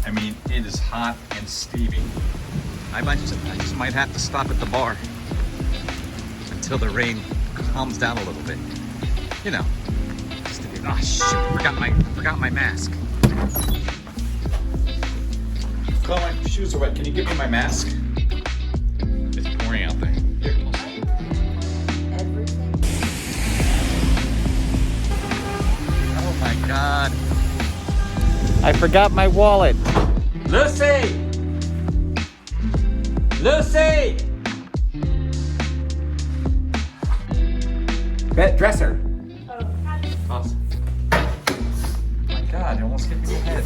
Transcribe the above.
I mean, it is hot and steamy. I just might have to stop at the bar until the rain calms down a little bit. You know, just to be. Oh shoot! I forgot my mask. Oh, my shoes are wet. Can you give me my mask? It's pouring out there. Here. Oh my God! I forgot my wallet. Lucy! Lucy! Dresser. Oh, hi. Awesome. Oh my God, you almost hit me in the head.